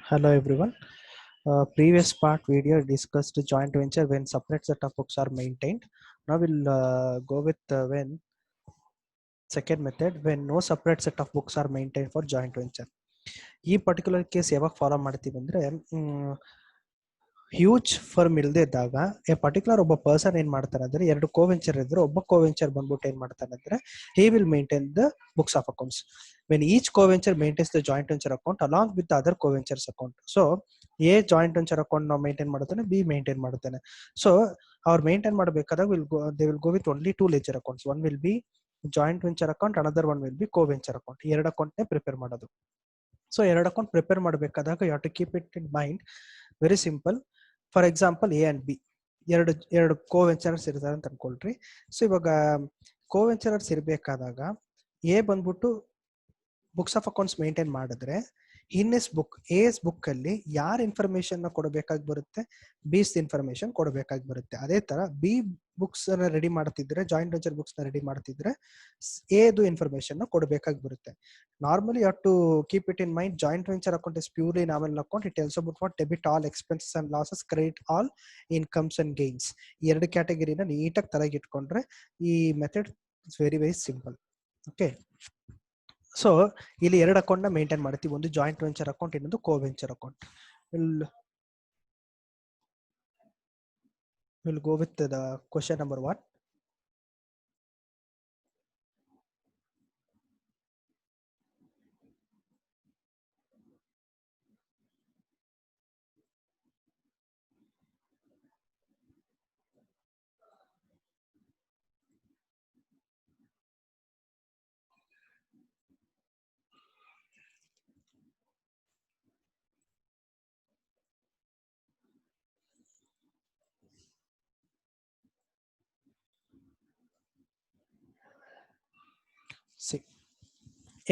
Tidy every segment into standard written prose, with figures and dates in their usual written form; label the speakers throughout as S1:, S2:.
S1: Hello everyone. Previous part video discussed joint venture when separate set of books are maintained. Now we'll go with when second method when no separate set of books are maintained for joint venture. ಈ particular case ಯಾವಾಗ follow ಮಾಡ್ತೀವಿ ಅಂದ್ರೆ huge firm ಇಲ್ಲದೆ ಇದ್ದಾಗ A particular ಒಬ್ಬ person ಏನ್ ಮಾಡ್ತಾರೆ ಅಂದ್ರೆ ಎರಡು ಕೋವೆಂಚರ್ ಇದ್ರೆ ಒಬ್ಬ ಕೋವೆಂಚರ್ ಬಂದ್ಬಿಟ್ಟು ಏನ್ ಮಾಡ್ತಾನೆ ಅಂದ್ರೆ he will maintain the books of accounts when each coventurer maintains the joint venture account along with other coventurers account. So a joint venture account ನಾವು ಮೇಂಟೈನ್ ಮಾಡ್ತಾನೆ, ಬಿ ಮೇಂಟೈನ್ ಮಾಡ್ತಾನೆ. ಸೊ ಅವ್ರು ಮೇಂಟೈನ್ ಮಾಡಬೇಕಾದಾಗ they will go with only two ledger accounts. One will be joint venture account, another one will be coventurer account. ಎರಡು account ನೇ prepare ಮಾಡೋದು. So ಎರಡು account prepare ಮಾಡಬೇಕಾದಾಗ you have to keep it in mind. Very simple. For example A and B ಎರಡು coventurers ಇರ್ತಾರೆ ಅಂತ ಅನ್ಕೊಳ್ರಿ. So ಇವಾಗ ಕೋವೆಂಚರ್ಸ್ ಇರಬೇಕಾದಾಗ ಎ ಬಂದ್ಬಿಟ್ಟು ಬುಕ್ಸ್ ಆಫ್ ಅಕೌಂಟ್ಸ್ ಮೇಂಟೈನ್ ಮಾಡಿದ್ರೆ in A's book A's book ಅಲ್ಲಿ ಯಾರ ಇನ್ಫಾರ್ಮೇಶನ್ ಕೊಡಬೇಕಾಗಿ ಬರುತ್ತೆ, ಬಿಸ್ ಇನ್ಫಾರ್ಮೇಶನ್ ಕೊಡಬೇಕಾಗಿ ಬರುತ್ತೆ. ಅದೇ ತರ ಬಿ ಬುಕ್ಸ್ ರೆಡಿ ಮಾಡ್ತಿದ್ರೆ, ಜಾಯಿಂಟ್ ವೆಂಚರ್ ಬುಕ್ಸ್ ನ ರೆಡಿ ಮಾಡ್ತಿದ್ರೆ ಎದು ಇನ್ಫಾರ್ಮೇಶನ್ ಕೊಡಬೇಕಾಗಿ ಬರುತ್ತೆ. Normally, you have to keep it in mind. Joint venture account is purely nominal account. It tells about what debit all expenses and losses, credit all incomes and gains. ಈ ಎರಡು ಕ್ಯಾಟಗರಿನ ನೀಟಾಗಿ ತಲೆಗೆ ಇಟ್ಕೊಂಡ್ರೆ ಈ method is very very simple. Okay, so ಇಲ್ಲಿ ಎರಡು account ನ maintain ಮಾಡ್ತೀವಿ. ಒಂದು ಜಾಯಿಂಟ್ ವೆಂಚರ್ ಅಕೌಂಟ್, ಇನ್ನೊಂದು co venture account. Will go with the question number 1. See,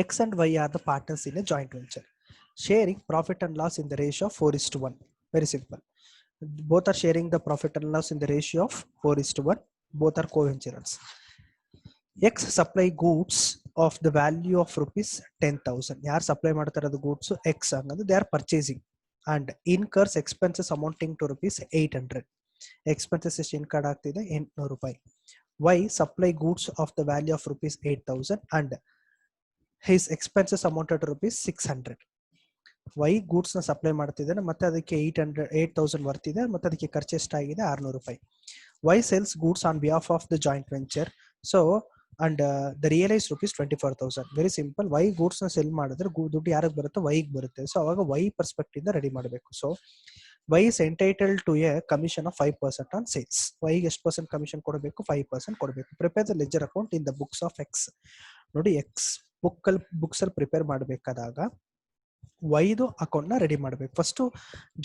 S1: X and Y are the partners in a joint venture, sharing profit and loss in the ratio of 4:1. Very simple. Both are sharing the profit and loss in the ratio of 4:1. Both are co-venturers. X supply goods of the value of rupees 10,000. Yaar supply ಮಾಡ್ತಾರದು goods X ಅನ್ನೋದು they are purchasing and incurs expenses amounting to rupees 800. Expenses ಎಷ್ಟು incurred ಆಗ್ತಿದೆ? 800 ರೂಪಾಯಿ. Y supply goods of the value of rupees 8,000 and his expenses amounted to rupees 600. Y goods ನ supply ಮಾಡ್ತಿದ್ದಾನೆ, ಮತ್ತೆ ಅದಕ್ಕೆ 8,000 worth ಇದೆ, ಮತ್ತೆ ಅದಕ್ಕೆ ಖರ್ಚು ಎಷ್ಟಾಗಿದೆ? 600 ರೂಪಾಯಿ. Y sells goods on behalf of the joint venture. So and the realized rupees 24,000. Very simple. Y goods ನ ಸೆಲ್ ಮಾಡಿದ್ರೆ ದುಡ್ಡು ಯಾರಿಗೆ ಬರುತ್ತೆ? Y ಗೆ ಬರುತ್ತೆ. ಸೊ ಅವಾಗ Y ಪರ್ಸ್ಪೆಕ್ಟಿವ್ ಇಂದ ರೆಡಿ ಮಾಡಬೇಕು. So Y is entitled to a commission of 5% on sales. Y ಗೆ ಎಷ್ಟು ಪರ್ಸೆಂಟ್ ಕಮಿಷನ್ ಕೊಡಬೇಕು? 5% ಕೊಡಬೇಕು. Prepare the leisure account in the books of X. ನೋಡಿ, ಎಕ್ಸ್ ಬುಕ್ಸ್ ಅಲ್ಲಿ ಪ್ರಿಪೇರ್ ಮಾಡಬೇಕಾದಾಗ ವೈದು ಅಕೌಂಟ್ ನ ರೆಡಿ ಮಾಡಬೇಕು. ಫಸ್ಟ್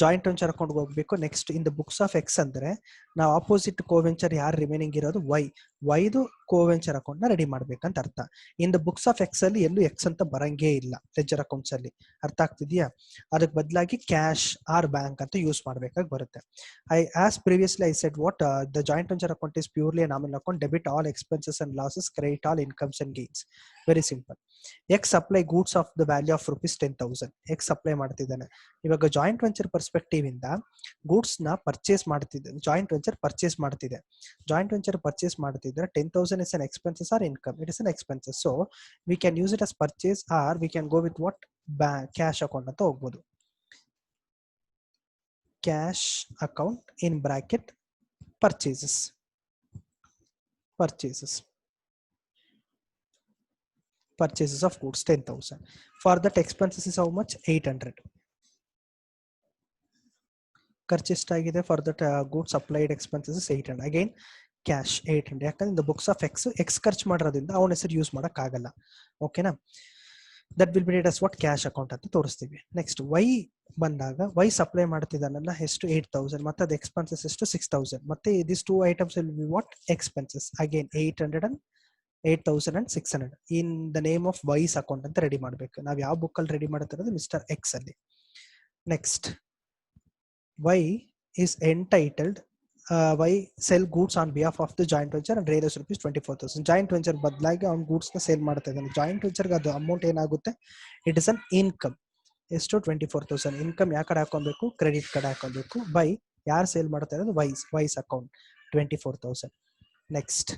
S1: ಜಾಯಿಂಟ್ ವೆಂಚರ್ ಅಕೌಂಟ್ ಹೋಗ್ಬೇಕು. Next in the books of X ಅಂದ್ರೆ ನಾವು ಆಪೋಸಿಟ್ ಕೋವೆಂಚರ್ ಯಾರು ರಿಮೈನಿಂಗ್ ಇರೋದು? ವೈದು ಕೋವೆಂಚರ್ ಅಕೌಂಟ್ ನ ರೆಡಿ ಮಾಡ್ಬೇಕಂತ ಅರ್ಥ. In the books of X ಅಲ್ಲಿ ಎಲ್ಲೂ ಎಕ್ಸ್ ಅಂತ ಬರಂಗೇ ಇಲ್ಲ ಲೆಜರ್ ಅಕೌಂಟ್ಸ್ ಅಲ್ಲಿ. ಅರ್ಥ ಆಗ್ತಿದ್ಯಾ? ಅದಕ್ಕೆ ಬದಲಾಗಿ ಕ್ಯಾಶ್ ಆರ್ ಬ್ಯಾಂಕ್ ಅಂತ ಯೂಸ್ ಮಾಡ್ಬೇಕಾಗಿ ಬರುತ್ತೆ. As previously I said what the joint venture account is purely nominal account. Debit all expenses and losses, credit all incomes and gains. Very simple. X supply goods of the value of rupees 10,000. X supply ಮಾಡ್ತಿದ್ದಾನೆ. ಇವಾಗ joint venture perspective ಇಂದ goods ನ purchase ಮಾಡ್ತಿದ್ದೆ. Joint venture purchase ಮಾಡ್ತಿದೆ. Joint venture purchase ಮಾಡ್ತಿದ್ರೆ 10,000 is an expenses or income? It is an expenses. So we can use it as purchase or we can go with what cash account ಅಂತ ಹೋಗ್ಬೋದು. Cash account in bracket purchases. Purchases of goods 10,000. For that expenses is how much? 800. ಖರ್ಚು ಎಷ್ಟಾಗಿದೆ? For that goods supplied expenses is 800. Again cash 800. ಯಾಕಂದ್ರೆ இந்த books of X ಖರ್ಚು ಮಾಡಿರೋದ್ರಿಂದ ಅವನ ಹೆಸರು ಯೂಸ್ ಮಾಡಕ್ ಆಗಲ್ಲ. ಓಕೆನಾ? That will be rate as what cash account ಅಂತ ತೋರಿಸ್ತೀವಿ. ನೆಕ್ಸ್ಟ್ ವೈ ಬಂದಾಗ ವೈ ಸಪ್ಲೈ ಮಾಡ್ತಿದ್ದಾನಲ್ಲ ಎಷ್ಟು? 8,000. ಮತ್ತೆ ಅದು ಎಕ್ಸ್ಪೆನ್ಸಸ್ ಎಷ್ಟು? 6,000. ಮತ್ತೆ this two items will be what? Expenses. Again 800 and 8,000 and 600 in the name of Y's account ಅಂತ ರೆಡಿ ಮಾಡ್ಬೇಕು. ನಾವ್ ಯಾವ ಬುಕ್ ಅಲ್ಲಿ ರೆಡಿ ಮಾಡ್ತಿರೋದು? ಮಿಸ್ಟರ್ ಎಕ್ಸ್ ಅಲ್ಲಿ. Next Y is entitled Y sell goods on behalf of the joint venture and realise rupees 24,000. Joint venture ಬದಲಾಗಿ ಅವ್ನು goods ನ ಸೇಲ್ ಮಾಡ್ತಾ ಇದ್ದಾನೆ. ಜಾಯಿಂಟ್ ವೆಂಚರ್ಗೆ ಅದು ಅಮೌಂಟ್ ಏನಾಗುತ್ತೆ? It is an income. ಎಷ್ಟು 24,000 ಇನ್ಕಮ್ ಯಾವ ಕಡೆ ಹಾಕೊಬೇಕು, ಕ್ರೆಡಿಟ್ ಕಡೆ ಹಾಕೊಬೇಕು. ಬೈ ಯಾರು ಸೇಲ್ ಮಾಡ್ತಾ ಇರೋದು, Y's account 24,000. Next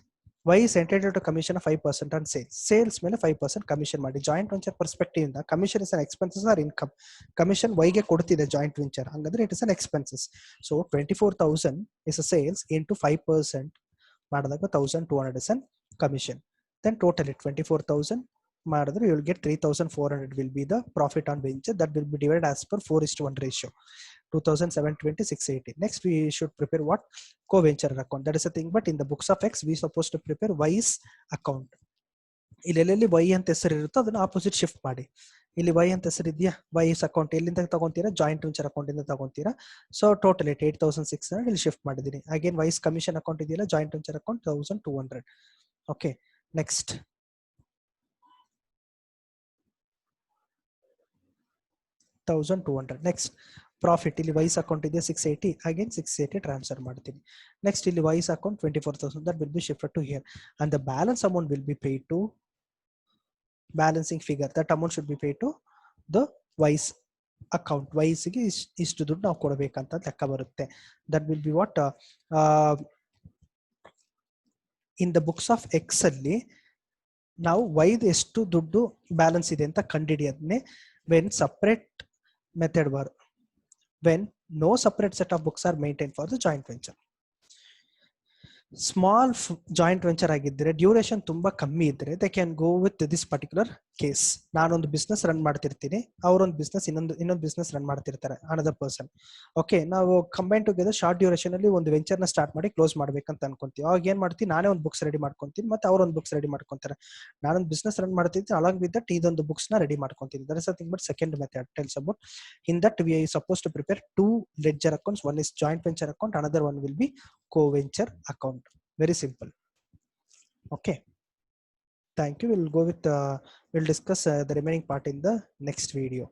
S1: Y is entitled to commission 5% on sales ಮೇಲೆ 5% ಕಮಿಷನ್ ಮಾಡಿ. ಜಾಯಿಂಟ್ ವೆಂಚರ್ ಪರ್ಸ್ಪೆಕ್ಟಿವ್ ಇಂದ commission is an expenses or income. Commission ವೈಗೆ ಕೊಡ್ತಿದೆ ಜಾಯಿಂಟ್ ವೆಂಚರ್, ಹಂಗಂದ್ರೆ it is an expenses. So 24,000 is a sales into 5% ಮಾಡಿದಾಗ 1,200 is an commission. Then totally 24,000 ಮಾಡಿದ್ರೆ you will get 3,400 will be the profit on venture. That will be divided as per 4:1 ratio. 2,720, 680. Next we should prepare what, co-venture account. That is a thing, but in the books of X we supposed to prepare Y's account. ಇಲ್ಲಿ Y ಅಂತ ಹೆಸರು ಇರುತ್ತೋ ಅದನ್ನ opposite shift ಮಾಡಿ. ಇಲ್ಲಿ Y ಅಂತ ಹೆಸರು ಇದೆಯಾ, ವೈಸ್ ಅಕೌಂಟ್ ಎಲ್ಲಿಂದ ತಗೊಂತೀರಾ, ಜಾಯಿಂಟ್ ವೆಂಚರ್ ಅಕೌಂಟ್ ಇಂದ ತಗೊಂತೀರಾ. ಸೊ ಟೋಟಲ್ 8,600 ಇಲ್ಲಿ ಶಿಫ್ಟ್ ಮಾಡಿದ್ದೀನಿ. ಅಗೇನ್ ವೈಸ್ ಕಮಿಷನ್ ಅಕೌಂಟ್ ಇದೆಯಲ್ಲ, joint venture account 1,200. Okay, next 1,200. Next profit, ಇಲ್ಲಿ ವೈಸ್ ಅಕೌಂಟ್ ಇದೆ 680, ಅಗೇನ್ 680 ಟ್ರಾನ್ಸ್ಫರ್ ಮಾಡ್ತೀನಿ. ನೆಕ್ಸ್ಟ್ ಇಲ್ಲಿ wise account 24,000 that will be shifted to here, and the balance amount will be paid to balancing figure. That amount should be paid to the wise account. Wise ಗೆ ಇಷ್ಟು ದುಡ್ಡು ನಾವು ಕೊಡಬೇಕಂತ ಲೆಕ್ಕ ಬರುತ್ತೆ. That will be what in the books of X ಅಲ್ಲಿ ನಾವು ವೈದ್ ಎಷ್ಟು ದುಡ್ಡು ಬ್ಯಾಲೆನ್ಸ್ ಇದೆ ಅಂತ ಕಂಡುಹಿಡಿಯೋದನ್ನೇ when separate method were, when no separate set of books are maintained for the joint venture. Small joint venture ಆಗಿದ್ದರೆ, ಡ್ಯೂರೇಷನ್ ತುಂಬಾ ಕಮ್ಮಿ ಇದ್ರೆ, they can go with this particular case. ನಾನೊಂದು ಬಿಸ್ನೆಸ್ ರನ್ ಮಾಡ್ತಿರ್ತೀನಿ, ಅವರೊಂದು ಬಿಸ್ನೆಸ್ ಇನ್ನೊಂದು ಬಿಸ್ನೆಸ್ ರನ್ ಮಾಡ್ತಿರ್ತಾರೆ, another person. Okay, ನಾವು ಕಂಬೈನ್ ಟುಗೆದರ್ ಶಾರ್ಟ್ ಡ್ಯೂರೇಷನ್ ಅಲ್ಲಿ ಒಂದು ವೆಂಚರ್ ನ ಸ್ಟಾರ್ಟ್ ಮಾಡಿ ಕ್ಲೋಸ್ ಮಾಡ್ಬೇಕಂತ ಅನ್ಕೊಂತೀವಿ. ಅವಾಗ ಏನ್ ಮಾಡ್ತೀವಿ, ನಾನೇ ಒಂದು ಬುಕ್ಸ್ ರೆಡಿ ಮಾಡ್ಕೊಂತೀನಿ, ಮತ್ತೆ ಅವರೊಂದು ಬುಕ್ಸ್ ರೆಡಿ ಮಾಡ್ಕೊಂತಾರೆ. ನಾನೊಂದು ಬಿಸ್ನೆಸ್ ರನ್ ಮಾಡ್ತಿದ್ದೆ, ಅಲಾಂಗ್ ವಿತ್ ದಟ್ ಇದೊಂದು ಬುಕ್ಸ್ ನ ರೆಡಿ ಮಾಡ್ಕೊಂತೀನಿ. That is a thing. But second method tells about in that we are suppose to prepare 2 ledger accounts. One is joint venture account, another one will be co-venture account. Very simple. Okay, thank you. We'll go with we'll discuss the remaining part in the next video.